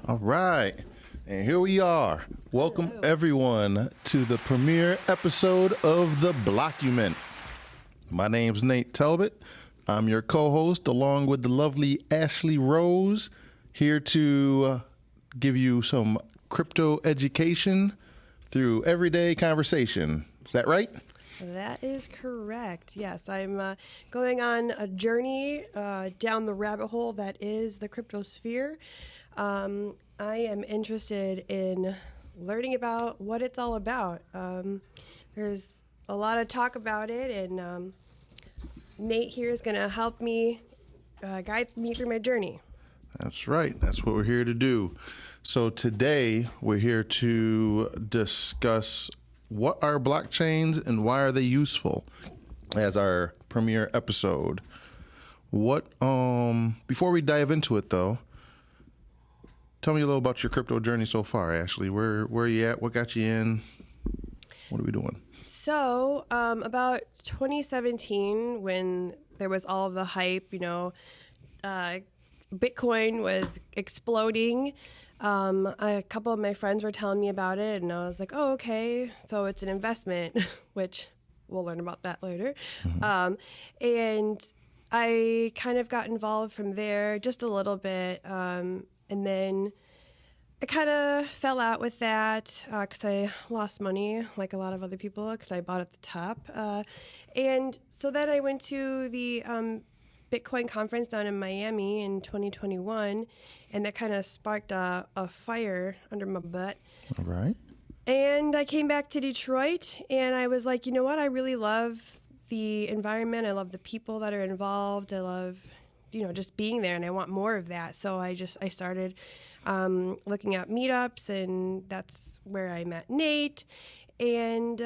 All right. And here we are. Welcome, everyone, to the premiere episode of The Blockument. My name's Nate Talbot. I'm your co-host, along with the lovely Ashlee Rose, here to give you some crypto education through everyday conversation. Is that right? That is correct. Yes, I'm going on a journey down the rabbit hole that is the crypto sphere. I am interested in learning about what it's all about. There's a lot of talk about it, and Nate here is going to help me guide me through my journey. That's right. That's what we're here to do. So today we're here to discuss what are blockchains and why are they useful as our premiere episode. Before we dive into it though, tell me a little about your crypto journey so far, Ashlee. Where are you at? What got you in? What are we doing? So, about 2017, when there was all of the hype, Bitcoin was exploding. A couple of my friends were telling me about it, and I was like, oh, okay, so it's an investment, which we'll learn about that later. Mm-hmm. And I kind of got involved from there just a little bit. And then I kind of fell out with that because I lost money, like a lot of other people, because I bought at the top. And so then I went to the Bitcoin conference down in Miami in 2021, and that kind of sparked a fire under my butt. All right. And I came back to Detroit, and I was like, you know what? I really love the environment. I love the people that are involved. I love just being there, and I want more of that. So I started looking at meetups, and that's where I met Nate. And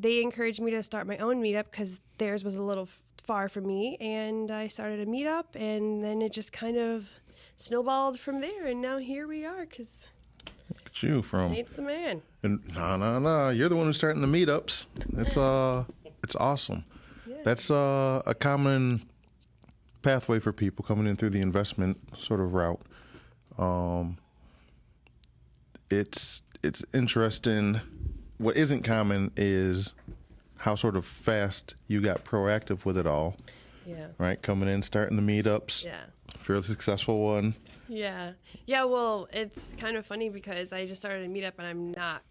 they encouraged me to start my own meetup because theirs was a little far from me. And I started a meetup, and then it just kind of snowballed from there. And now here we are because Nate's the man. And no. You're the one who's starting the meetups. It's awesome. Yeah. That's a common pathway for people coming in through the investment sort of route. It's interesting. What isn't common is how sort of fast you got proactive with it all. Yeah. Right? Coming in, starting the meetups. Yeah. Fairly successful one. Yeah. Yeah, well, it's kind of funny because I just started a meetup and I'm not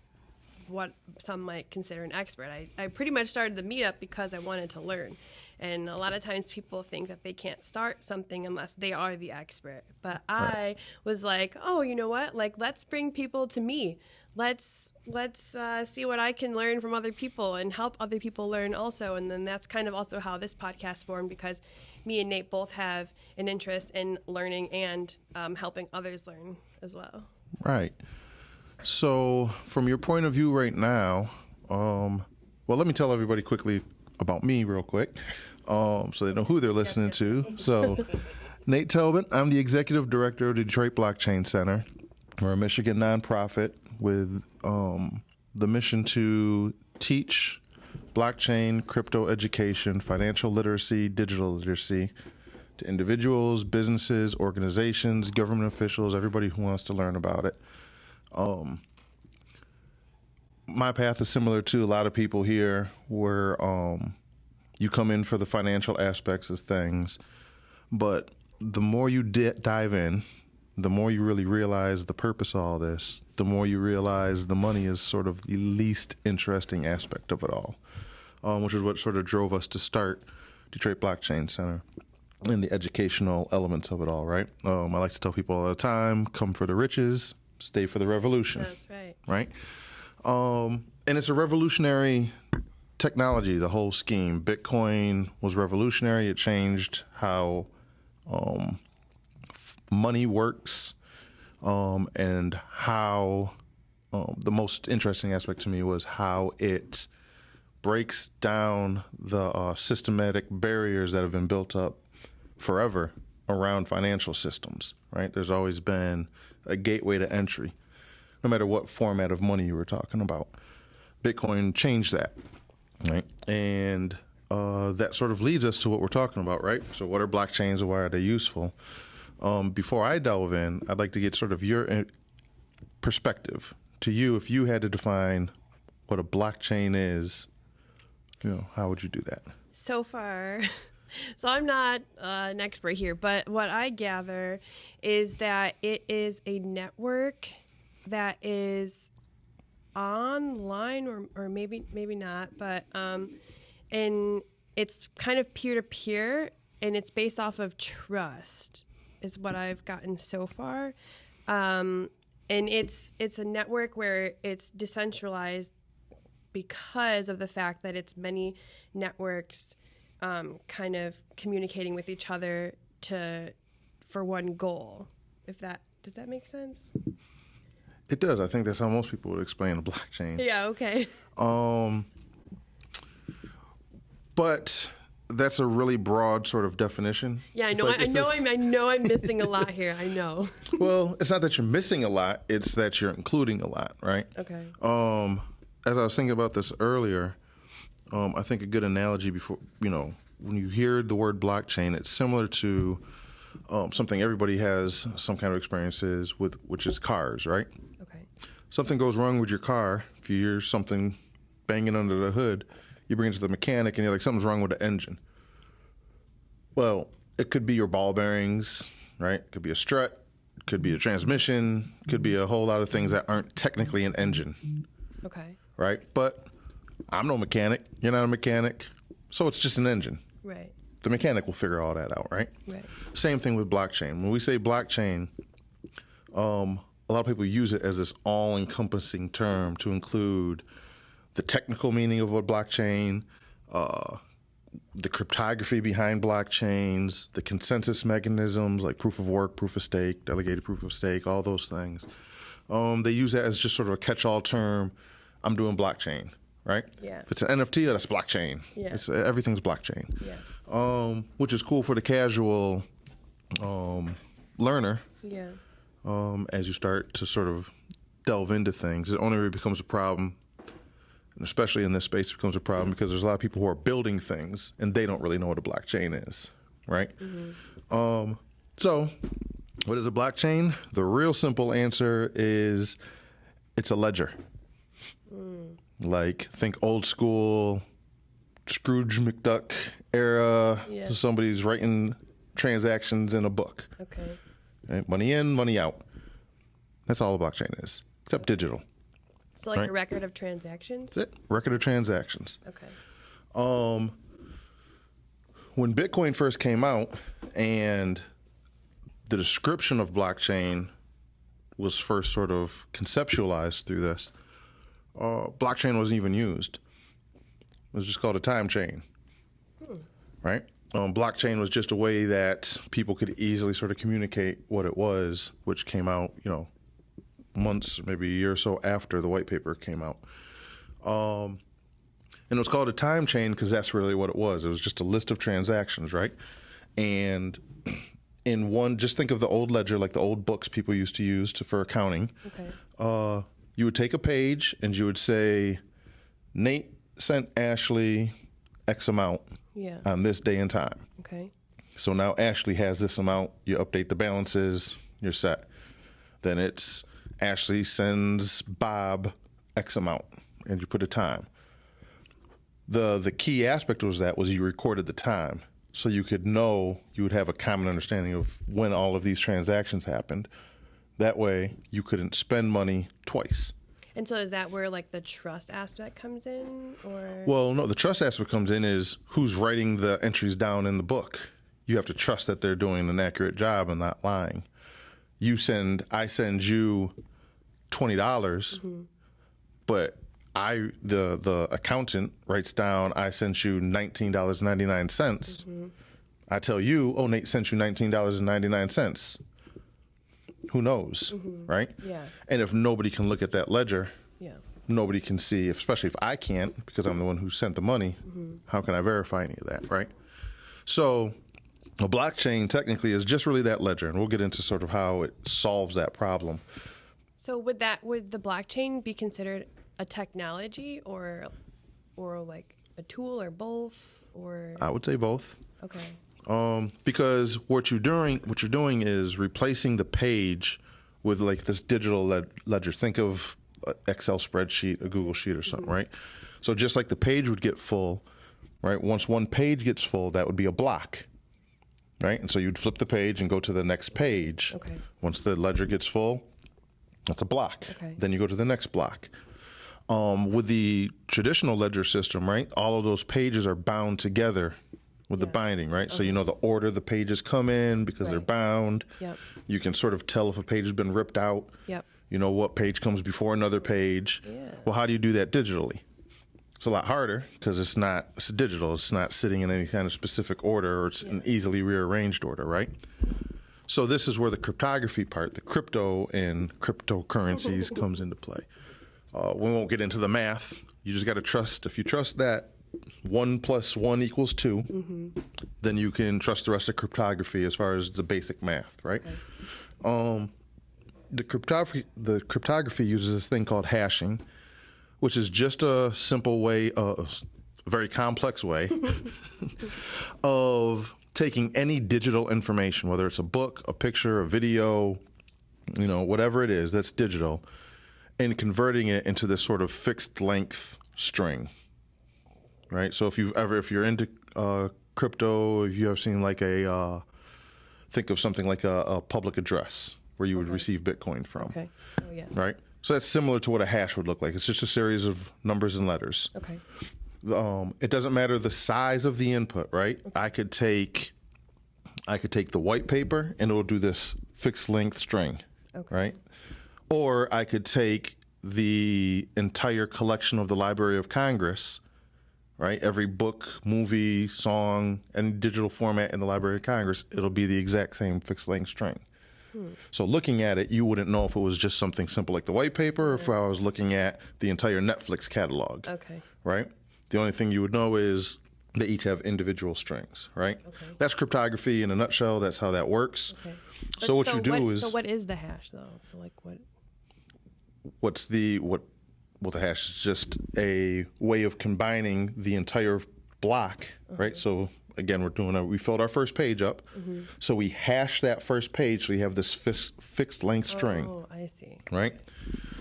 what some might consider an expert. I pretty much started the meetup because I wanted to learn. And a lot of times people think that they can't start something unless they are the expert. But I was like, oh, you know what? Like, let's bring people to me. Let's see what I can learn from other people and help other people learn also. And then that's kind of also how this podcast formed, because me and Nate both have an interest in learning and helping others learn as well. Right. So from your point of view right now, well, let me tell everybody quickly about me real quick, so they know who they're listening to. So Nate Talbot, I'm the executive director of the Detroit Blockchain Center. We're a Michigan nonprofit with the mission to teach blockchain, crypto education, financial literacy, digital literacy to individuals, businesses, organizations, government officials, everybody who wants to learn about it. My path is similar to a lot of people here, where you come in for the financial aspects of things, but the more you dive in, the more you really realize the purpose of all this, the more you realize the money is sort of the least interesting aspect of it all, which is what sort of drove us to start Detroit Blockchain Center and the educational elements of it all, right? I like to tell people all the time, come for the riches, stay for the revolution. That's right. Right? And it's a revolutionary technology, the whole scheme. Bitcoin was revolutionary. It changed how money works, and how the most interesting aspect to me was how it breaks down the systematic barriers that have been built up forever around financial systems, right? There's always been a gateway to entry, no matter what format of money you were talking about. Bitcoin changed that, right? And that sort of leads us to what we're talking about, right? So what are blockchains and why are they useful? Before I delve in, I'd like to get sort of your perspective. To you, if you had to define what a blockchain is, how would you do that? So far, so I'm not an expert here, but what I gather is that it is a network that is online, or maybe not, but and it's kind of peer-to-peer, and it's based off of trust, is what I've gotten so far. And it's a network where it's decentralized because of the fact that it's many networks kind of communicating with each other for one goal. Does that make sense? It does. I think that's how most people would explain a blockchain. Yeah, okay. But that's a really broad sort of definition. Yeah, I know. I know I'm missing a lot here. I know. Well, it's not that you're missing a lot, it's that you're including a lot, right? Okay. As I was thinking about this earlier, I think a good analogy before, when you hear the word blockchain, it's similar to something everybody has some kind of experiences with, which is cars, right? Okay. Something goes wrong with your car. If you hear something banging under the hood, you bring it to the mechanic and you're like, something's wrong with the engine. Well, it could be your ball bearings, right? It could be a strut, it could be a transmission, it could be a whole lot of things that aren't technically an engine. Okay. Right? But I'm no mechanic. You're not a mechanic. So it's just an engine. Right. The mechanic will figure all that out, right? Right. Same thing with blockchain. When we say blockchain, a lot of people use it as this all-encompassing term to include the technical meaning of a blockchain, the cryptography behind blockchains, the consensus mechanisms like proof of work, proof of stake, delegated proof of stake, all those things. They use that as just sort of a catch-all term. I'm doing blockchain, right? Yeah. If it's an NFT, that's blockchain. Yeah. Everything's blockchain. Yeah. Which is cool for the casual learner. Yeah. As you start to sort of delve into things, it only really becomes a problem, and especially in this space, it becomes a problem because there's a lot of people who are building things and they don't really know what a blockchain is, right? Mm-hmm. So what is a blockchain? The real simple answer is it's a ledger. Like, think old school Scrooge McDuck era. Yeah. Somebody's writing transactions in a book. Okay. Right? Money in, money out. That's all a blockchain is, except digital. So like right? a record of transactions? That's it. Record of transactions. Okay. When Bitcoin first came out and the description of blockchain was first sort of conceptualized through this, blockchain wasn't even used. It was just called a time chain, right? Blockchain was just a way that people could easily sort of communicate what it was, which came out, months, maybe a year or so after the white paper came out. And it was called a time chain because that's really what it was. It was just a list of transactions, right? And in one, just think of the old ledger, like the old books people used to use for accounting. Okay. You would take a page and you would say, Nate sent Ashlee X amount on this day and time. Okay. So now Ashlee has this amount. You update the balances, you're set. Then it's Ashlee sends Bob X amount, and you put a time. The key aspect was you recorded the time, so you could know, you would have a common understanding of when all of these transactions happened. That way, you couldn't spend money twice. And so is that where like the trust aspect comes in, or? Well, no, the trust aspect comes in is who's writing the entries down in the book. You have to trust that they're doing an accurate job and not lying. I send you $20, but the accountant writes down, I sent you $19.99. I tell you, oh, Nate sent you $19.99. Who knows, right? Yeah. And if nobody can look at that ledger, Yeah. nobody can see, especially if I can't, because I'm the one who sent the money, how can I verify any of that, right? So a blockchain technically is just really that ledger, and we'll get into sort of how it solves that problem. So would the blockchain be considered a technology or like a tool or both, or? I would say both. Okay. Because what you're doing is replacing the page with like this digital ledger. Think of an Excel spreadsheet, a Google sheet or something, right? So just like the page would get full, right? Once one page gets full, that would be a block, right? And so you'd flip the page and go to the next page. Okay. Once the ledger gets full, that's a block. Okay. Then you go to the next block. With the traditional ledger system, right, all of those pages are bound together with the binding, right? Okay. So you know the order the pages come in because they're bound. Yep. You can sort of tell if a page has been ripped out. Yep. You know what page comes before another page. Yeah. Well, how do you do that digitally? It's a lot harder because it's digital. It's not sitting in any kind of specific order, or it's an easily rearranged order, right? So this is where the cryptography part, the crypto and cryptocurrencies comes into play. We won't get into the math. You just got to trust. If you trust that 1 + 1 = 2, then you can trust the rest of cryptography as far as the basic math, right? Okay. The cryptography uses this thing called hashing, which is just a simple way, a very complex way of taking any digital information, whether it's a book, a picture, a video, whatever it is that's digital, and converting it into this sort of fixed length string, right? So if you're into crypto, if you have seen like think of something like a public address where you would receive Bitcoin from. Okay. Oh, yeah. Right? So that's similar to what a hash would look like. It's just a series of numbers and letters. Okay. It doesn't matter the size of the input, right? Okay. I could take the white paper and it will do this fixed length string, right? Or I could take the entire collection of the Library of Congress, right? Every book, movie, song, any digital format in the Library of Congress, it'll be the exact same fixed length string. So looking at it, you wouldn't know if it was just something simple like the white paper or if I was looking at the entire Netflix catalog, right? The only thing you would know is they each have individual strings, right? That's cryptography in a nutshell. That's how that works. So what you do is... So what is the hash, though? So like what... Well, the hash is just a way of combining the entire block, right? So again, we filled our first page up. So we hash that first page. So we have this fixed length string. Oh, I see. Right?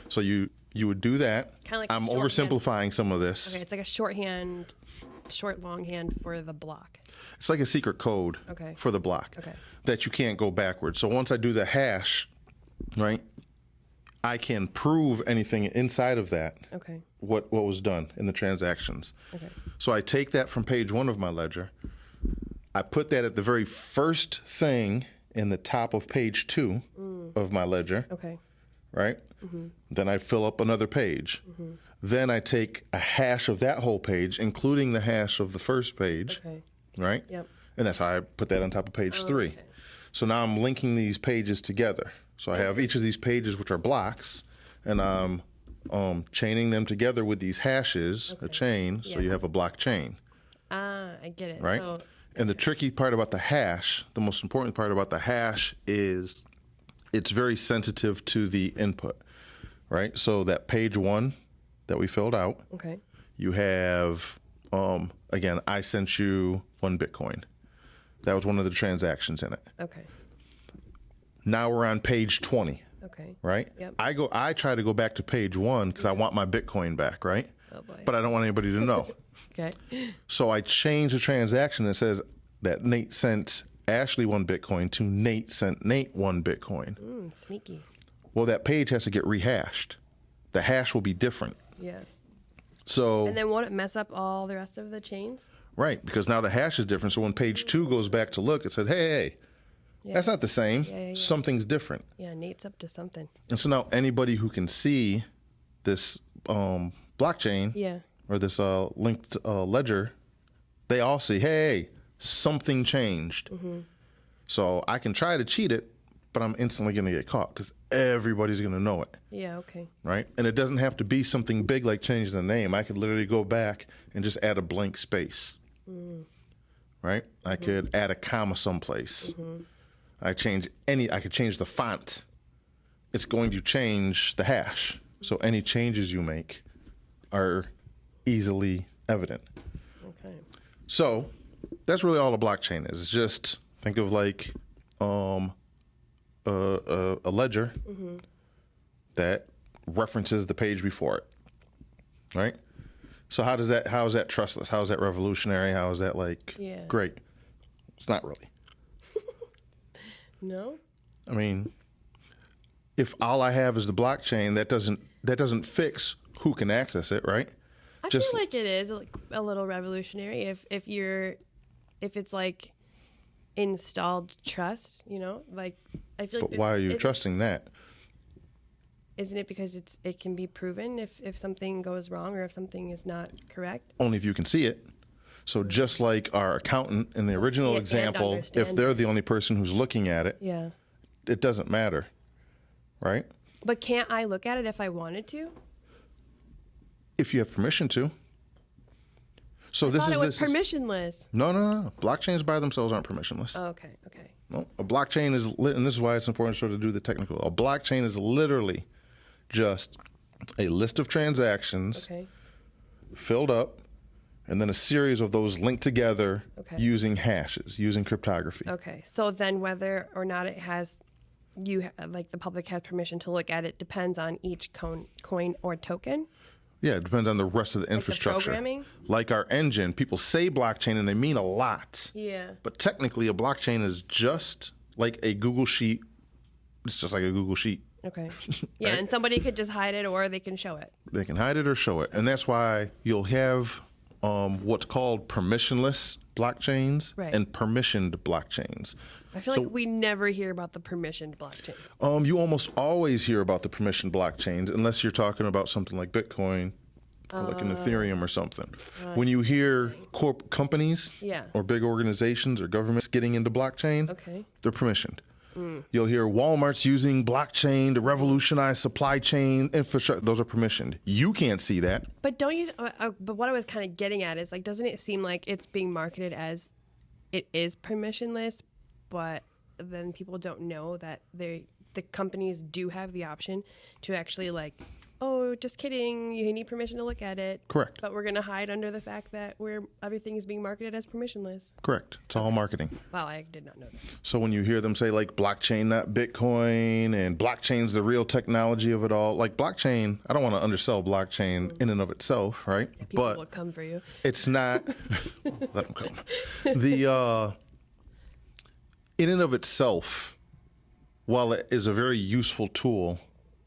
So you would do that. Kind of like I'm oversimplifying some of this. Okay, it's like a longhand for the block. It's like a secret code for the block that you can't go backwards. So once I do the hash, right, I can prove anything inside of that, what was done in the transactions. So I take that from page 1 of my ledger. I put that at the very first thing in the top of page 2 of my ledger, right? Then I fill up another page. Then I take a hash of that whole page, including the hash of the first page, right? And that's how I put that on top of page 3. So now I'm linking these pages together. So I have each of these pages, which are blocks, and I'm chaining them together with these hashes, a chain, so you have a block chain. Ah, I get it. Right? And the tricky part about the hash, the most important part about the hash is it's very sensitive to the input, right? So that page 1 that we filled out, you have, again, I sent you 1 Bitcoin. That was one of the transactions in it. Now we're on page 20. Right? I try to go back to page 1 because I want my Bitcoin back, right? Oh boy. But I don't want anybody to know. So I change the transaction that says that Nate sent Ashlee 1 Bitcoin to Nate sent Nate 1 Bitcoin. Sneaky. Well, that page has to get rehashed. The hash will be different. So. And then won't it mess up all the rest of the chains? Right, because now the hash is different. So when page 2 goes back to look, it said, hey, that's not the same. Something's different. Yeah, Nate's up to something. And so now anybody who can see this blockchain or this linked ledger, they all see, hey, something changed. So I can try to cheat it, but I'm instantly going to get caught because everybody's going to know it. Right? And it doesn't have to be something big like changing the name. I could literally go back and just add a blank space. Right? I could add a comma someplace. I could change the font. It's going to change the hash. So any changes you make are easily evident. So That's really all a blockchain is. Just think of like a ledger that references the page before it, right? So how is that trustless? How is that revolutionary? How is that like great? It's not really. No? I mean, if all I have is the blockchain, that doesn't fix who can access it, right? I feel like it is like a little revolutionary if it's like installed trust, you know? Like I feel like But why are you trusting that? Isn't it because it can be proven if something goes wrong or if something is not correct? Only if you can see it. So just like our accountant in the original example, if they're the only person who's looking at it, it doesn't matter, right? But can't I look at it if I wanted to? If you have permission to. So I thought it was permissionless. No. Blockchains by themselves aren't permissionless. Oh, okay. No, a blockchain is, and this is why it's important to do the technical. A blockchain is literally just a list of transactions filled up, and then a series of those linked together using hashes, using cryptography. Okay, so then whether or not it has, like the public has permission to look at it depends on each coin or token? Yeah, it depends on the rest of the infrastructure. Like the programming? Like our engine, people say blockchain and they mean a lot. Yeah. But technically, a blockchain is just like a Google Sheet. It's just like a Google Sheet. Okay. Yeah, right? And somebody could just hide it or they can show it. They can hide it or show it. And that's why you'll have what's called permissionless blockchains and permissioned blockchains. I feel like we never hear about the permissioned blockchains. You almost always hear about the permissioned blockchains unless you're talking about something like Bitcoin or like an Ethereum or something. When you hear companies or big organizations or governments getting into blockchain, they're permissioned. You'll hear Walmart's using blockchain to revolutionize supply chain infrastructure. Those are permissioned. You can't see that. But don't you? But what I was kind of getting at is like, doesn't it seem like it's being marketed as it is permissionless, but then people don't know that the companies do have the option to actually like, oh, just kidding, you need permission to look at it. Correct. But we're going to hide under the fact that everything is being marketed as permissionless. Correct. It's all marketing. Wow, I did not know that. So when you hear them say like blockchain, not Bitcoin, and blockchain's the real technology of it all, like blockchain, I don't want to undersell blockchain in and of itself, right? People will come for you. It's not, let them come. In and of itself, while it is a very useful tool,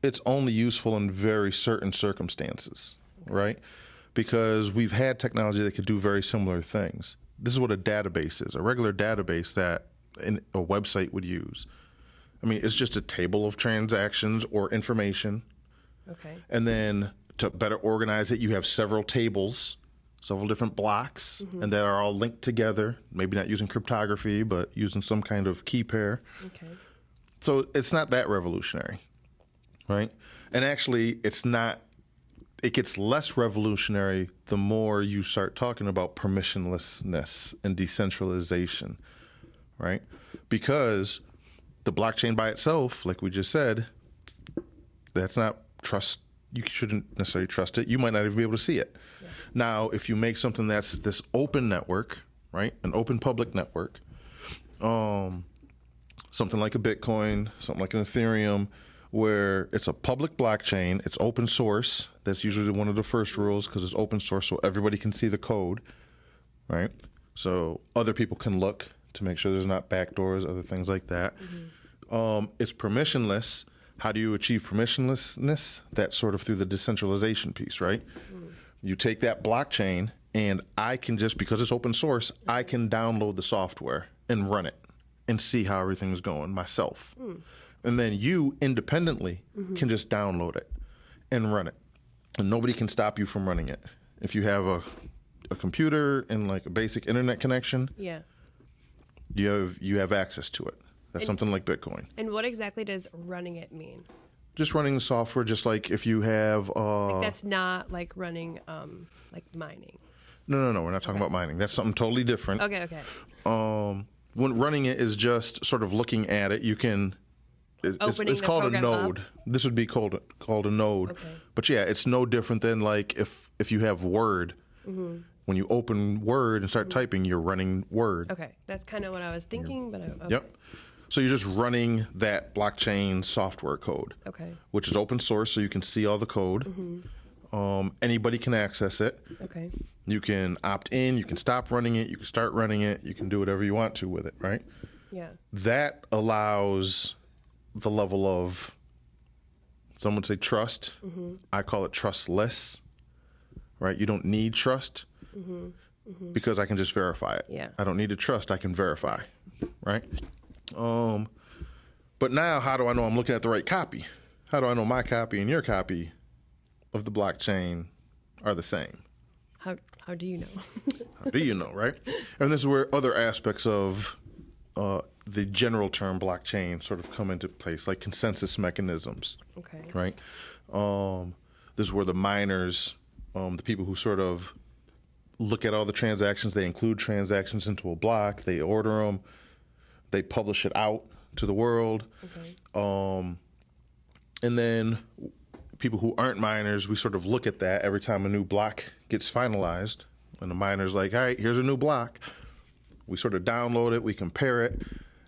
it's only useful in very certain circumstances, right? Because we've had technology that could do very similar things. This is what a database is, a regular database that a website would use. I mean, it's just a table of transactions or information. Okay. And then to better organize it, you have several tables, several different blocks, and that are all linked together, maybe not using cryptography, but using some kind of key pair. Okay. So it's not that revolutionary. Right? And actually, it's not, it gets less revolutionary the more you start talking about permissionlessness and decentralization, right? Because the blockchain by itself, like we just said, that's not trust. You shouldn't necessarily trust it. You might not even be able to see it. Yeah. Now, if you make something that's this open network, right? An open public network, something like a Bitcoin, something like an Ethereum, where it's a public blockchain, it's open source. That's usually one of the first rules because it's open source, so everybody can see the code, right? So other people can look to make sure there's not backdoors, other things like that. It's permissionless. How do you achieve permissionlessness? That's sort of through the decentralization piece, right? You take that blockchain, and I can just, because it's open source, I can download the software and run it and see how everything's going myself. And then you independently can just download it and run it. And nobody can stop you from running it. If you have a computer and like a basic internet connection, you have access to it. That's something like Bitcoin. And what exactly does running it mean? Just running the software, just like if you have... like that's not like running, like mining. No, we're not talking about mining. That's something totally different. Okay. When running it is just sort of looking at it, you can... It's called a node. Up? This would be called a node. Okay. But yeah, it's no different than like if you have Word when you open Word and start typing, you're running Word. Okay, that's kind of what I was thinking, but okay. Yep. So you're just running that blockchain software code, Okay. which is open source, so you can see all the code. Anybody can access it. Okay. You can opt in, you can stop running it, you can start running it, you can do whatever you want to with it, right? Yeah. That allows the level of, some would say trust. I call it trustless, right? You don't need trust because I can just verify it. Yeah. I don't need to trust, I can verify, right? But now, how do I know I'm looking at the right copy? How do I know my copy and your copy of the blockchain are the same? How do you know? How do you know, right? And this is where other aspects of the general term blockchain sort of come into place, like consensus mechanisms, Okay. right? This is where the miners, the people who sort of look at all the transactions, they include transactions into a block, they order them, they publish it out to the world. Okay. And then people who aren't miners, we sort of look at that every time a new block gets finalized. And the miner's like, all right, here's a new block. We sort of download it, we compare it.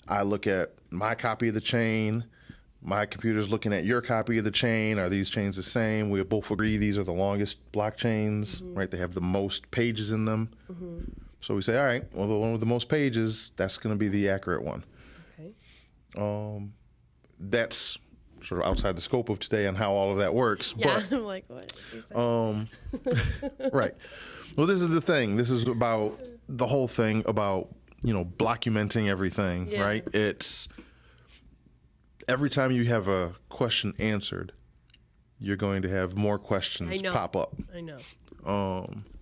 I look at my copy of the chain. My computer's looking at your copy of the chain. Are these chains the same? We both agree these are the longest blockchains, right? They have the most pages in them. So we say, all right, well, the one with the most pages, that's going to be the accurate one. Okay. That's sort of outside the scope of today on how all of that works. Yeah. But, I'm like, what? You said- right. Well, this is the thing. This is about the whole thing about, blockumenting everything, Yeah. right? It's every time you have a question answered, you're going to have more questions pop up. I know.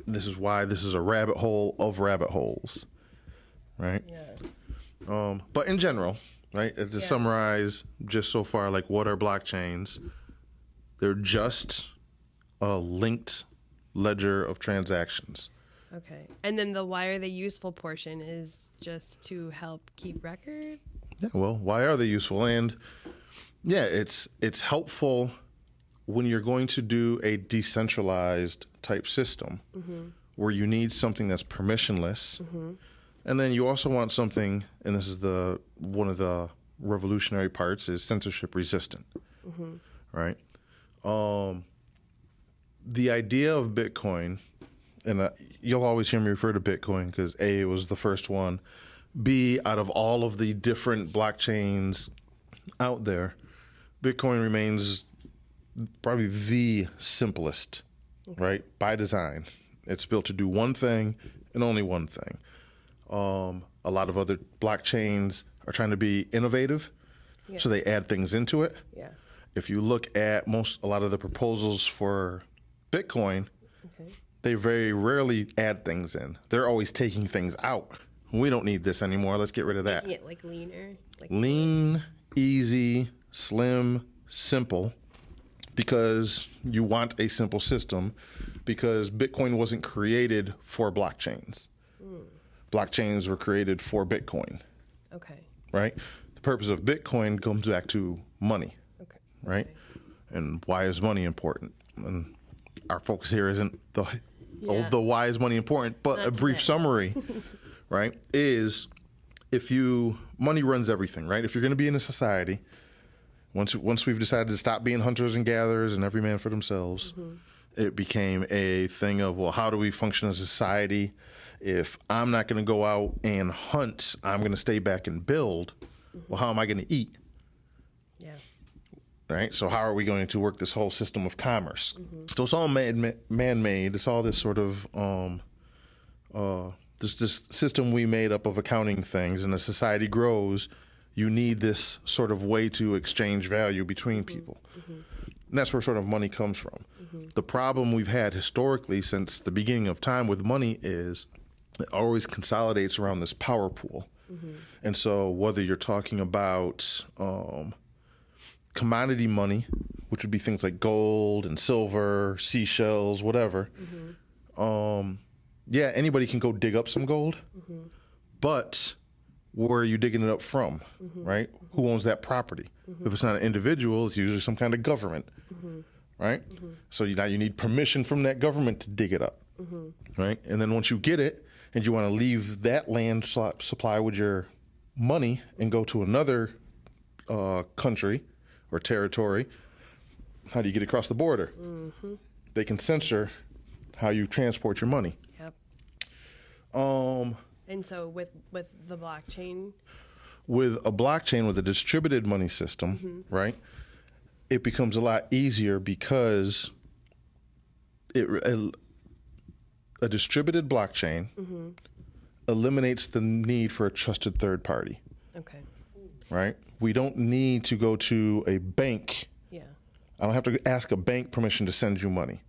This is why this is a rabbit hole of rabbit holes, right? Yeah. But in general, right, to summarize just so far, like what are blockchains? They're just a linked ledger of transactions. Okay. And then the why are they useful portion is just to help keep record? Yeah, well, why are they useful? And yeah, it's helpful when you're going to do a decentralized type system where you need something that's permissionless. And then you also want something, and this is one of the revolutionary parts, is censorship resistant, right? The idea of Bitcoin, and you'll always hear me refer to Bitcoin because A, it was the first one. B, out of all of the different blockchains out there, Bitcoin remains probably the simplest, right? By design. It's built to do one thing and only one thing. A lot of other blockchains are trying to be innovative, so they add things into it. Yeah. If you look at a lot of the proposals for Bitcoin, they very rarely add things in. They're always taking things out. We don't need this anymore. Let's get rid of that. Making it like leaner. Lean, easy, slim, simple, because you want a simple system, because Bitcoin wasn't created for blockchains. Blockchains were created for Bitcoin. Okay. Right? The purpose of Bitcoin comes back to money. Okay. Right? And why is money important? And our focus here isn't the why is money important, but Not a brief today. summary, right, is money runs everything, right? If you're going to be in a society, once we've decided to stop being hunters and gatherers and every man for themselves, it became a thing of, well, how do we function as a society? If I'm not going to go out and hunt, I'm going to stay back and build. Well, how am I going to eat? Yeah. Right? So how are we going to work this whole system of commerce? So it's all man-made. It's all this sort of this system we made up of accounting things. And as society grows, you need this sort of way to exchange value between people. And that's where sort of money comes from. The problem we've had historically since the beginning of time with money is it always consolidates around this power pool. And so whether you're talking about commodity money, which would be things like gold and silver, seashells, whatever. Anybody can go dig up some gold, but where are you digging it up from, right? Who owns that property? If it's not an individual, it's usually some kind of government, right? So now you need permission from that government to dig it up. right? And then once you get it and you want to leave that land supply with your money and go to another country or territory, how do you get across the border? They can censor how you transport your money. Yep. And so with the blockchain, with a blockchain, with a distributed money system, right, it becomes a lot easier because a distributed blockchain eliminates the need for a trusted third party. Okay. Right? We don't need to go to a bank. Yeah. I don't have to ask a bank permission to send you money.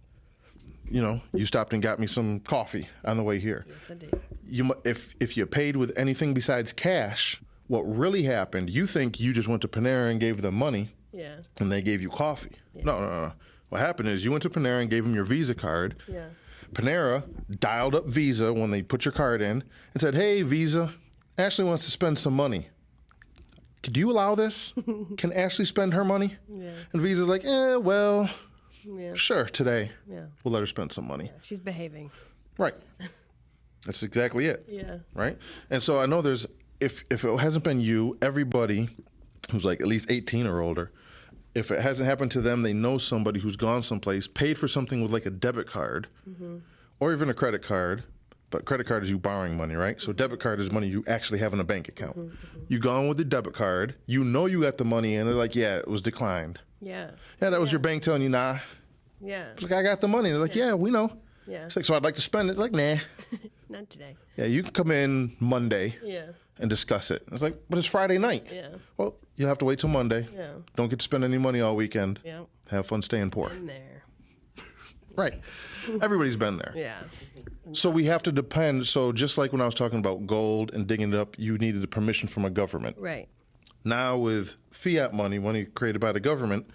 You know, you stopped and got me some coffee on the way here. Yes, I did. If you paid with anything besides cash, what really happened, you think you just went to Panera and gave them money. Yeah. And they gave you coffee. Yeah. No. What happened is you went to Panera and gave them your Visa card. Yeah. Panera dialed up Visa when they put your card in and said, "Hey, Visa, Ashley wants to spend some money. Could you allow this? Can Ashley spend her money?" Yeah. And Visa's like, well, Yeah. sure, today. Yeah. We'll let her spend some money. Yeah. She's behaving. Right. That's exactly it. Yeah. Right? And so I know there's, if it hasn't been you, everybody who's like at least 18 or older, if it hasn't happened to them, they know somebody who's gone someplace, paid for something with like a debit card or even a credit card. But credit card is you borrowing money, right? So debit card is money you actually have in a bank account. You go on with the debit card, you know you got the money in, they're like, yeah, it was declined. Yeah. Yeah, that was your bank telling you, nah. Yeah. It's like, I got the money. They're like, yeah, we know. Yeah. It's like, so I'd like to spend it. Like, nah. Not today. Yeah, you can come in Monday Yeah. and discuss it. It's like, but it's Friday night. Yeah. Well, you have to wait till Monday. Yeah. Don't get to spend any money all weekend. Yeah. Have fun staying poor. In there. Right. Everybody's been there. Yeah. So we have to depend. So just like when I was talking about gold and digging it up, you needed the permission from a government. Right. Now with fiat money created by the government,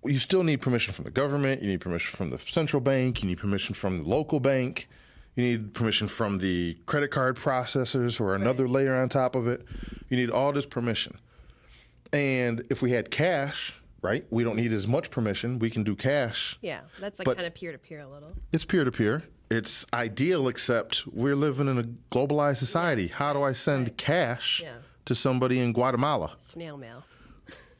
you still need permission from the government. You need permission from the central bank. You need permission from the local bank. You need permission from the credit card processors or another layer on top of it. You need all this permission. And if we had cash, right, we don't need as much permission. We can do cash. Yeah. That's like But- kind of peer-to-peer a little. It's peer-to-peer. It's ideal, except we're living in a globalized society. How do I send cash to somebody in Guatemala? Snail mail.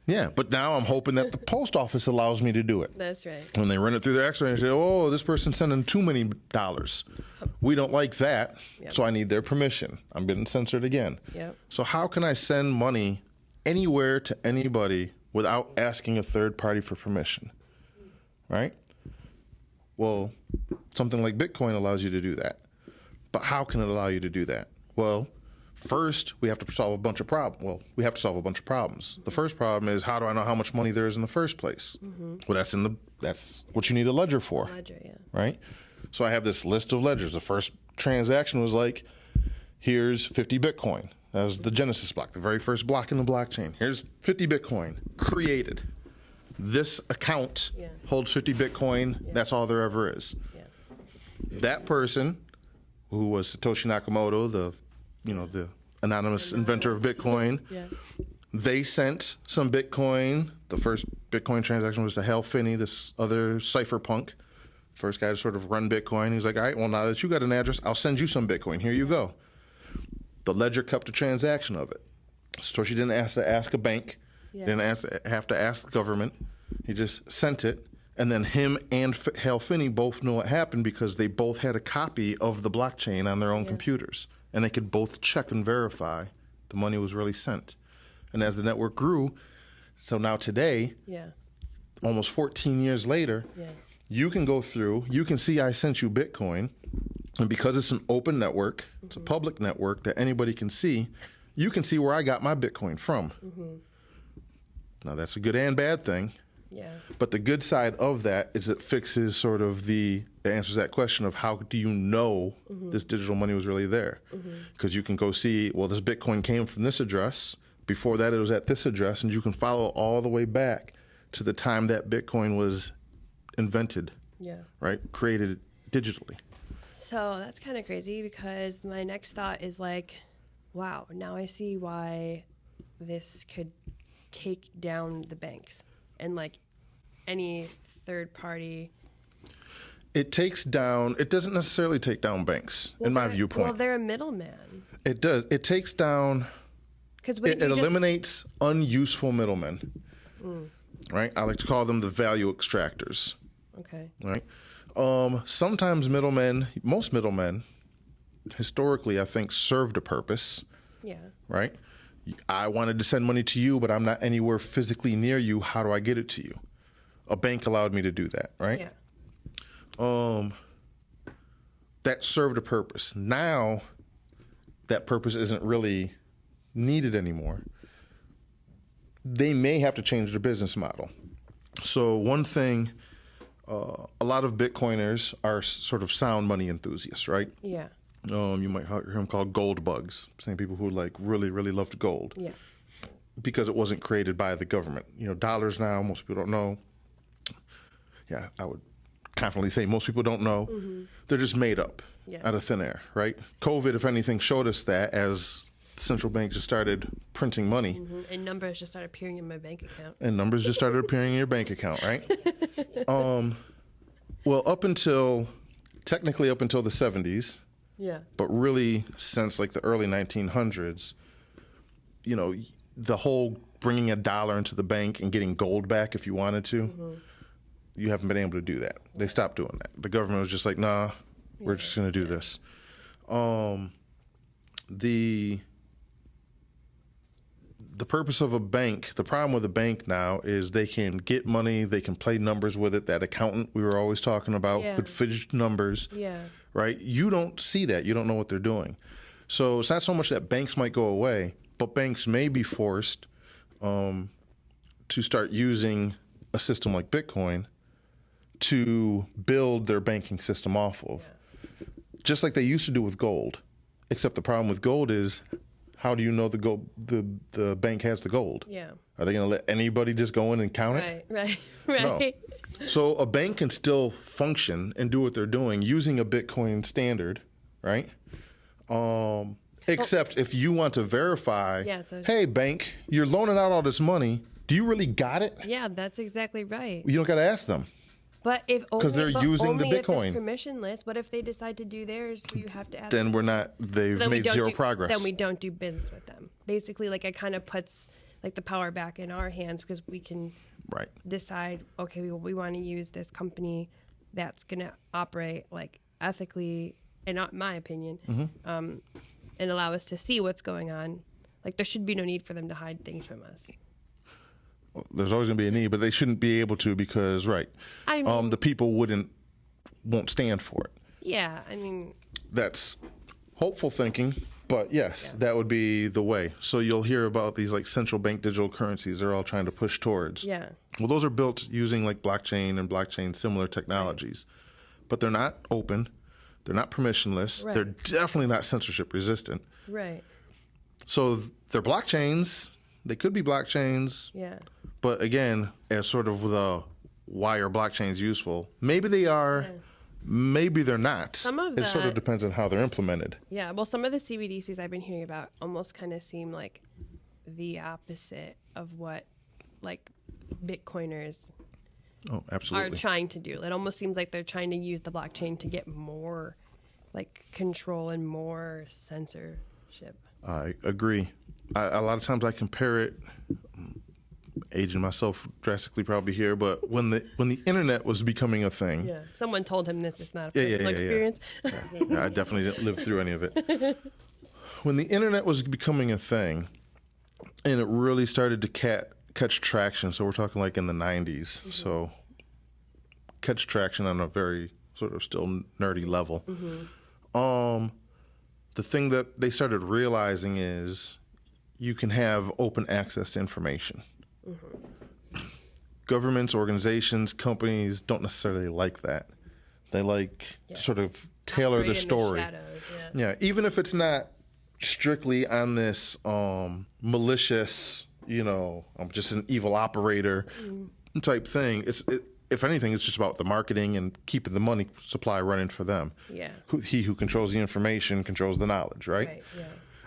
Yeah, but now I'm hoping that the post office allows me to do it. That's right. When they run it through their X-ray and say, oh, this person's sending too many dollars. We don't like that, so I need their permission. I'm getting censored again. Yep. So how can I send money anywhere to anybody without asking a third party for permission? Right? Well, something like Bitcoin allows you to do that. But how can it allow you to do that? Well, first, we have to solve a bunch of problems. Well, we have to solve a bunch of problems. The first problem is, how do I know how much money there is in the first place? Well, that's what you need a ledger for. Ledger, yeah. Right? So I have this list of ledgers. The first transaction was like, here's 50 Bitcoin. That was the Genesis block, the very first block in the blockchain. Here's 50 Bitcoin created. This account holds 50 Bitcoin. That's all there ever is. Yeah. That person, who was Satoshi Nakamoto, the anonymous inventor of Bitcoin, they sent some Bitcoin. The first Bitcoin transaction was to Hal Finney, this other cypherpunk, first guy to sort of run Bitcoin. He's like, all right, well, now that you got an address, I'll send you some Bitcoin. Here you go. The ledger kept a transaction of it. Satoshi didn't have to ask a bank, didn't have to ask the government. He just sent it. And then him and Hal Finney both know what happened because they both had a copy of the blockchain on their own computers. And they could both check and verify the money was really sent. And as the network grew, so now today, almost 14 years later, you can go through, you can see I sent you Bitcoin. And because it's an open network, it's a public network that anybody can see, you can see where I got my Bitcoin from. Now, that's a good and bad thing. Yeah. But the good side of that is it fixes sort of it answers that question of how do you know this digital money was really there? Because you can go see, well, this Bitcoin came from this address. Before that, it was at this address. And you can follow all the way back to the time that Bitcoin was invented, right? Created digitally. So that's kind of crazy because my next thought is like, wow, now I see why this could take down the banks and like any third party. it doesn't necessarily take down banks, in my viewpoint. Well, they're a middleman. It does. It takes down, it eliminates unuseful middlemen, right? I like to call them the value extractors. Okay. Right? Sometimes most middlemen, historically, I think, served a purpose. Yeah. Right? I wanted to send money to you, but I'm not anywhere physically near you. How do I get it to you? A bank allowed me to do that, right? Yeah. That served a purpose. Now, that purpose isn't really needed anymore. They may have to change their business model. So one thing, a lot of Bitcoiners are sort of sound money enthusiasts, right? Yeah. You might hear them called gold bugs, same people who like really, really loved gold. Yeah. Because it wasn't created by the government. Dollars now, most people don't know. Yeah, I would confidently say most people don't know. Mm-hmm. They're just made up out of thin air, right? COVID, if anything, showed us that as the central bank just started printing money. Mm-hmm. And numbers just started appearing in my bank account. In your bank account, right? Well, technically up until the 70s, but really since like the early 1900s, the whole bringing a dollar into the bank and getting gold back if you wanted to, you haven't been able to do that. They stopped doing that. The government was just like, nah, we're just going to do this. The purpose of a bank, the problem with a bank now is they can get money, they can play numbers with it. That accountant we were always talking about could fidget numbers, right? You don't see that. You don't know what they're doing. So it's not so much that banks might go away, but banks may be forced to start using a system like Bitcoin to build their banking system off of. Just like they used to do with gold. Except the problem with gold is, how do you know the bank has the gold? Yeah. Are they going to let anybody just go in and count it? Right. No. So a bank can still function and do what they're doing using a Bitcoin standard, right? Except if you want to verify, hey, bank, you're loaning out all this money. Do you really got it? Yeah, that's exactly right. You don't got to ask them. But because they're using the Bitcoin, if it's permissionless. What if they decide to do theirs? You have to ask. Then we're not. They've made zero progress. Then we don't do business with them. Basically, like, it kind of puts like the power back in our hands because we can decide. Okay, we want to use this company that's going to operate like ethically, and not my opinion, and allow us to see what's going on. Like, there should be no need for them to hide things from us. There's always going to be a need, but they shouldn't be able to because, the people won't stand for it. Yeah, I mean. That's hopeful thinking, but yes, that would be the way. So you'll hear about these like central bank digital currencies they're all trying to push towards. Yeah. Well, those are built using like blockchain and blockchain similar technologies, but they're not open. They're not permissionless. They're definitely not censorship resistant. Right. So they're blockchains. They could be blockchains. Yeah. But again, as sort of why are blockchains useful? Maybe they are, maybe they're not. It sort of depends on how they're implemented. Yeah, well, some of the CBDCs I've been hearing about almost kind of seem like the opposite of what like Bitcoiners are trying to do. It almost seems like they're trying to use the blockchain to get more like control and more censorship. I agree. A lot of times I compare it, aging myself drastically probably here, but when the internet was becoming a thing. Yeah, someone told him this is not a personal experience. Yeah, I definitely didn't live through any of it. When the internet was becoming a thing, and it really started to catch traction, so we're talking like in the 90s, so catch traction on a very sort of still nerdy level. The thing that they started realizing is you can have open access to information. Governments, organizations, companies don't necessarily like that. They like to sort of tailor the story. Even if it's not strictly on this malicious, I'm just an evil operator type thing. If anything, it's just about the marketing and keeping the money supply running for them. Yeah. He who controls the information controls the knowledge, right? Yeah.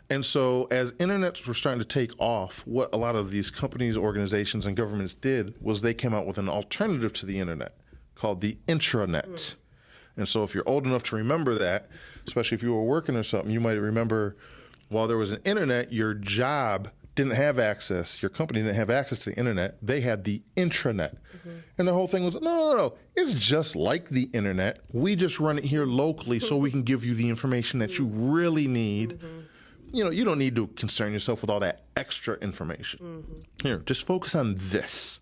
And so as internets were starting to take off, what a lot of these companies, organizations, and governments did was they came out with an alternative to the internet called the intranet. And so if you're old enough to remember that, especially if you were working or something, you might remember while there was an internet, your job didn't have access. Your company didn't have access to the internet. They had the intranet. And the whole thing was, no. It's just like the internet. We just run it here locally so we can give you the information that you really need. You know, you don't need to concern yourself with all that extra information. Here, just focus on this,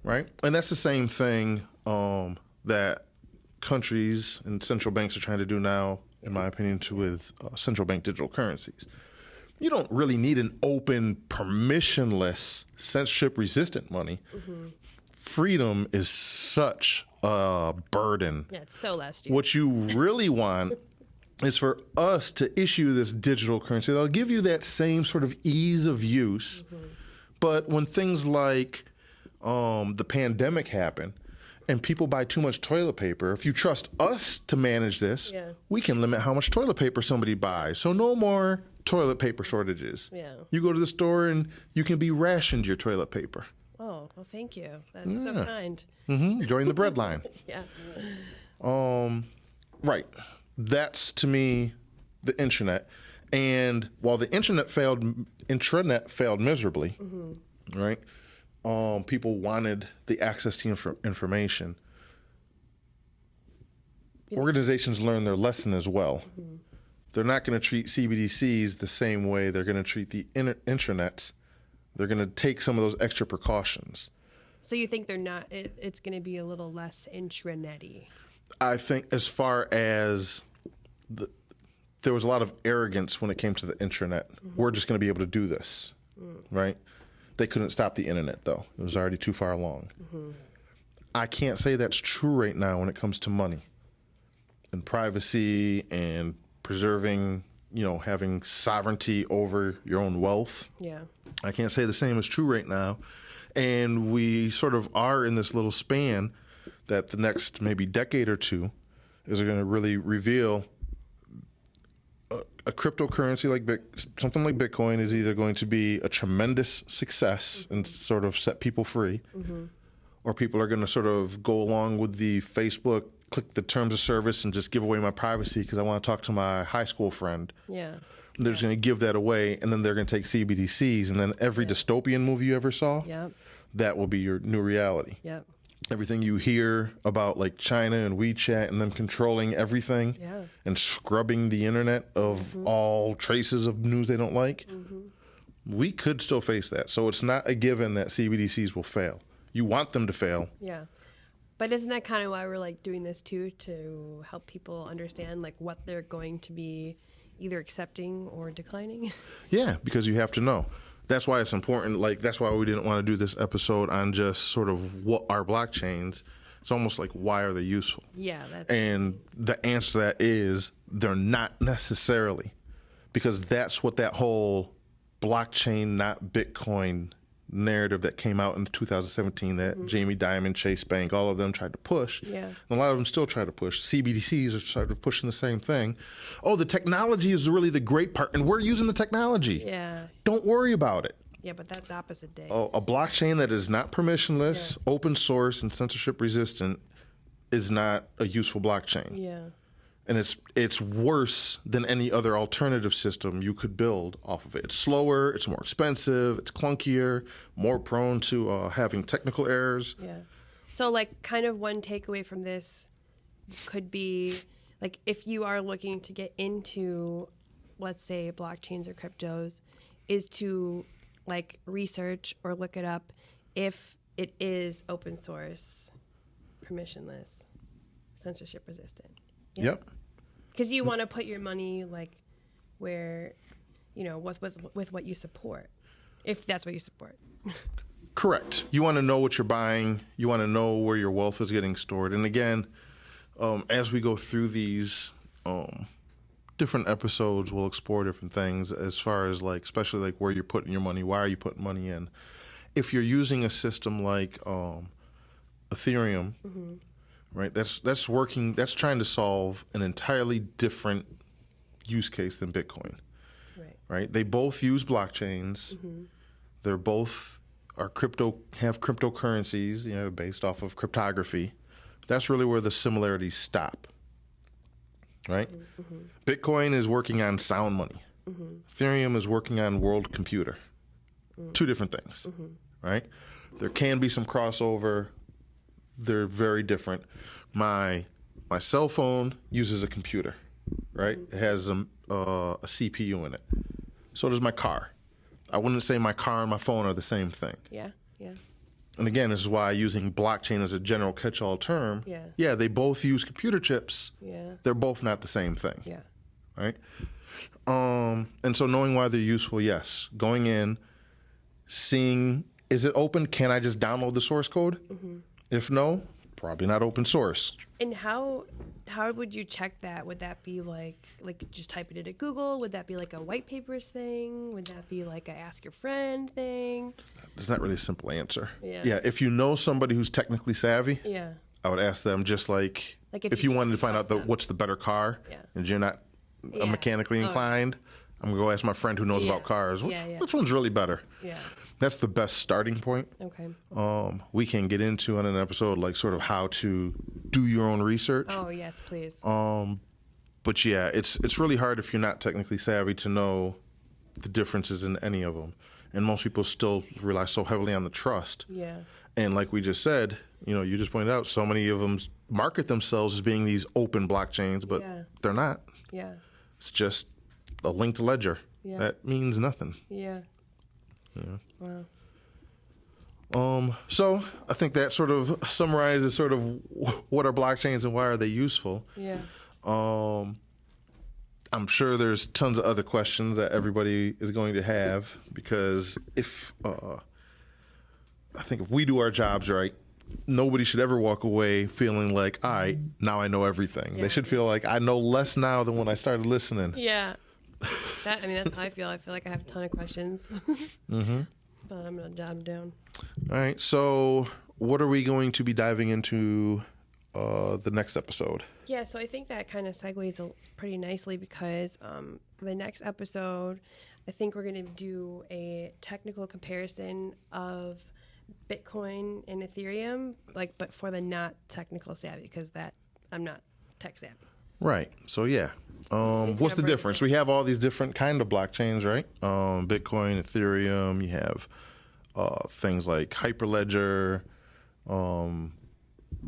right? And that's the same thing that countries and central banks are trying to do now, in my opinion, with central bank digital currencies. You don't really need an open, permissionless, censorship-resistant money. Freedom is such a burden. Yeah, it's so last year. What you really want is for us to issue this digital currency that'll give you that same sort of ease of use. But when things like the pandemic happen and people buy too much toilet paper, if you trust us to manage this, we can limit how much toilet paper somebody buys. So no more toilet paper shortages. You go to the store and you can be rationed your toilet paper. Oh, well, thank you. That's so kind. Join the bread line. Right. That's, to me, the internet. And while the intranet failed miserably, right, people wanted the access to information. Organizations learned their lesson as well. They're not going to treat CBDCs the same way they're going to treat the intranet. They're going to take some of those extra precautions. So you think they're not? It's going to be a little less intranet-y. I think as far as there was a lot of arrogance when it came to the intranet. We're just going to be able to do this, right? They couldn't stop the internet, though. It was already too far along. I can't say that's true right now when it comes to money and privacy and preserving, having sovereignty over your own wealth. I can't say the same is true right now. And we sort of are in this little span that the next maybe decade or two is going to really reveal a cryptocurrency like something like Bitcoin is either going to be a tremendous success and sort of set people free, or people are going to sort of go along with the Facebook, click the terms of service and just give away my privacy because I want to talk to my high school friend. They're just going to give that away, and then they're going to take CBDCs, and then every dystopian movie you ever saw, that will be your new reality. Everything you hear about like China and WeChat and them controlling everything and scrubbing the internet of all traces of news they don't like, we could still face that. So it's not a given that CBDCs will fail. You want them to fail. But isn't that kind of why we're like doing this too, to help people understand like what they're going to be either accepting or declining? Yeah, because you have to know. That's why it's important. Like, that's why we didn't want to do this episode on just sort of what are blockchains. It's almost like, why are they useful? And the answer to that is they're not necessarily, because that's what that whole blockchain, not Bitcoin narrative that came out in 2017 that Jamie Dimon, Chase Bank, all of them tried to push. And a lot of them still try to push. CBDCs are sort of pushing the same thing. Oh, the technology is really the great part, and we're using the technology. Don't worry about it. But that's opposite day. Oh, a blockchain that is not permissionless, open source, and censorship resistant is not a useful blockchain. And it's worse than any other alternative system you could build off of it. It's slower, it's more expensive, it's clunkier, more prone to having technical errors. So like kind of one takeaway from this could be like if you are looking to get into, let's say, blockchains or cryptos, is to like research or look it up if it is open source, permissionless, censorship resistant. Because you want to put your money like where, with what you support, if that's what you support. Correct. You want to know what you're buying. You want to know where your wealth is getting stored. And again, as we go through these different episodes, we'll explore different things as far as like, especially like where you're putting your money, why are you putting money in? If you're using a system like Ethereum, right? That's working. That's trying to solve an entirely different use case than Bitcoin. Right? They both use blockchains. They're both have cryptocurrencies, based off of cryptography. That's really where the similarities stop. right? Bitcoin is working on sound money. Ethereum is working on world computer. Two different things, right? There can be some crossover. They're very different. My cell phone uses a computer, right? It has a CPU in it. So does my car. I wouldn't say my car and my phone are the same thing. Yeah, yeah. And again, this is why using blockchain as a general catch-all term. Yeah, they both use computer chips. Yeah. They're both not the same thing. Yeah. Right? And so knowing why they're useful, yes. Going in, seeing, is it open? Can I just download the source code? If no, probably not open source. And how would you check that? Would that be like just type it into Google? Would that be like a white papers thing? Would that be like a ask your friend thing? There's not really a simple answer. Yeah. If you know somebody who's technically savvy, Yeah. I would ask them, just like if you wanted to find out what's the better car, and you're not mechanically inclined, I'm going to go ask my friend who knows about cars. Which one's really better? Yeah. That's the best starting point. Okay. We can get into on an episode like sort of how to do your own research. Oh, yes, please. But yeah, it's really hard if you're not technically savvy to know the differences in any of them. And most people still rely so heavily on the trust. Yeah. And like we just said, you just pointed out, so many of them market themselves as being these open blockchains, but they're not. Yeah. It's just a linked ledger. Yeah. That means nothing. Yeah. Yeah. Wow. So I think that sort of summarizes sort of what are blockchains and why are they useful. Yeah. I'm sure there's tons of other questions that everybody is going to have, because I think if we do our jobs right, nobody should ever walk away feeling like, now I know everything. Yeah. They should feel like I know less now than when I started listening. Yeah. That's how I feel. I feel like I have a ton of questions. But I'm going to jot them down. All right. So what are we going to be diving into the next episode? Yeah, so I think that kind of segues pretty nicely, because the next episode, I think we're going to do a technical comparison of Bitcoin and Ethereum, but for the not technical savvy, because I'm not tech savvy. Right. So yeah. What's the difference? We have all these different kind of blockchains, right? Bitcoin, Ethereum. You have things like Hyperledger,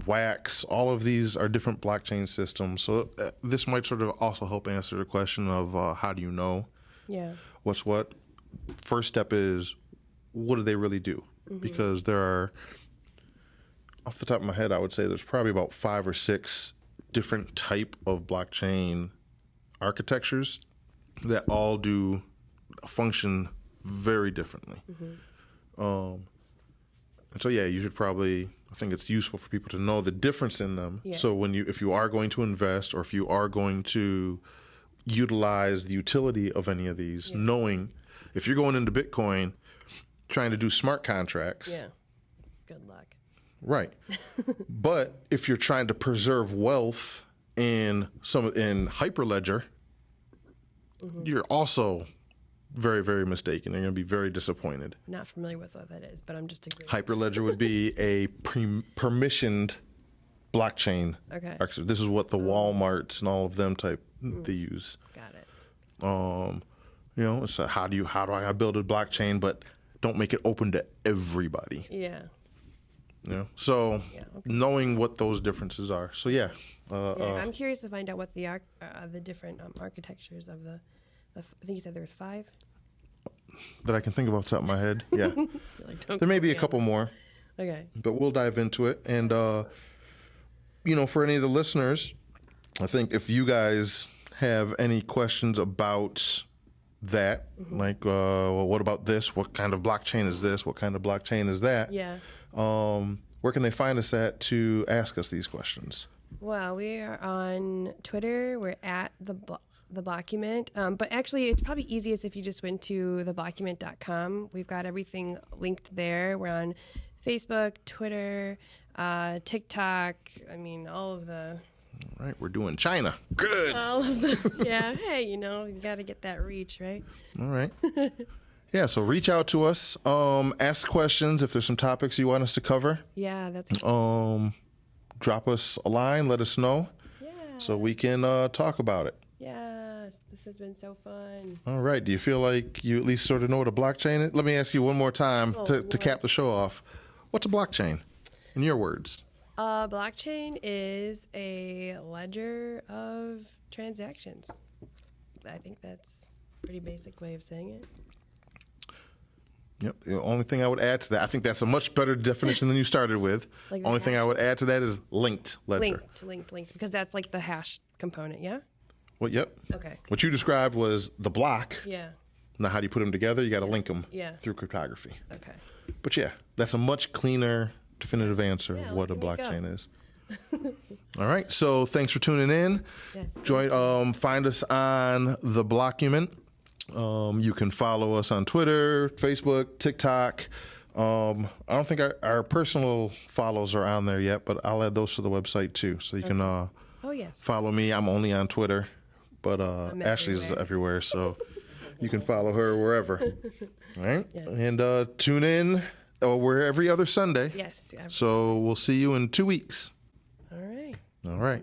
Wax. All of these are different blockchain systems. So this might sort of also help answer the question of how do you know? Yeah. What's what? First step is, what do they really do? Because there are, off the top of my head, I would say there's probably about 5 or 6 different type of blockchain architectures that all do function very differently. And so you should probably, I think it's useful for people to know the difference in them. Yeah. So if you are going to invest, or if you are going to utilize the utility of any of these, knowing if you're going into Bitcoin trying to do smart contracts. Yeah. Good luck. Right. But if you're trying to preserve wealth in Hyperledger, you're also very, very mistaken. You're going to be very disappointed. Not familiar with what that is, but I'm just agreeing. Hyperledger would be a permissioned blockchain. Okay. Actually, this is what the Walmarts and all of them they use. Got it. It's how do I build a blockchain, but don't make it open to everybody. Yeah. So knowing what those differences are. So I'm curious to find out what the different architectures of the. I think you said there was 5. That I can think of off the top of my head. Yeah. There may be a couple more. Okay. But we'll dive into it. And for any of the listeners, I think if you guys have any questions about that, like, what about this? What kind of blockchain is this? What kind of blockchain is that? Yeah. Where can they find us at to ask us these questions? Well, we are on Twitter. We're at the Blockument. But actually, it's probably easiest if you just went to theblockument.com. We've got everything linked there. We're on Facebook, Twitter, TikTok. I mean, all of the... All right, we're doing China. Good. All of them. Yeah. Hey, you got to get that reach, right? All right. Yeah, so reach out to us. Ask questions if there's some topics you want us to cover. Yeah, that's Drop us a line. Let us know. Yeah. so we can talk about it. Yes, this has been so fun. All right. Do you feel like you at least sort of know what a blockchain is? Let me ask you one more time to cap the show off. What's a blockchain, in your words? Blockchain is a ledger of transactions. I think that's a pretty basic way of saying it. Yep. The only thing I would add to that, I think that's a much better definition than you started with. Like only thing I would add to that is linked ledger. Linked, because that's like the hash component, yeah? Well, yep. Okay. What you described was the block. Yeah. Now, how do you put them together? You got to link them through cryptography. Okay. But yeah, that's a much cleaner, definitive answer of what a blockchain is. All right. So thanks for tuning in. Yes. Find us on The Blockument. You can follow us on Twitter, Facebook, TikTok. I don't think our personal follows are on there yet, but I'll add those to the website too. So you can follow me. I'm only on Twitter, but Ashley's everywhere, so you can follow her wherever. All right? Yes. And tune in. We're every other Sunday. Yes. So we'll see you in 2 weeks. All right. All right.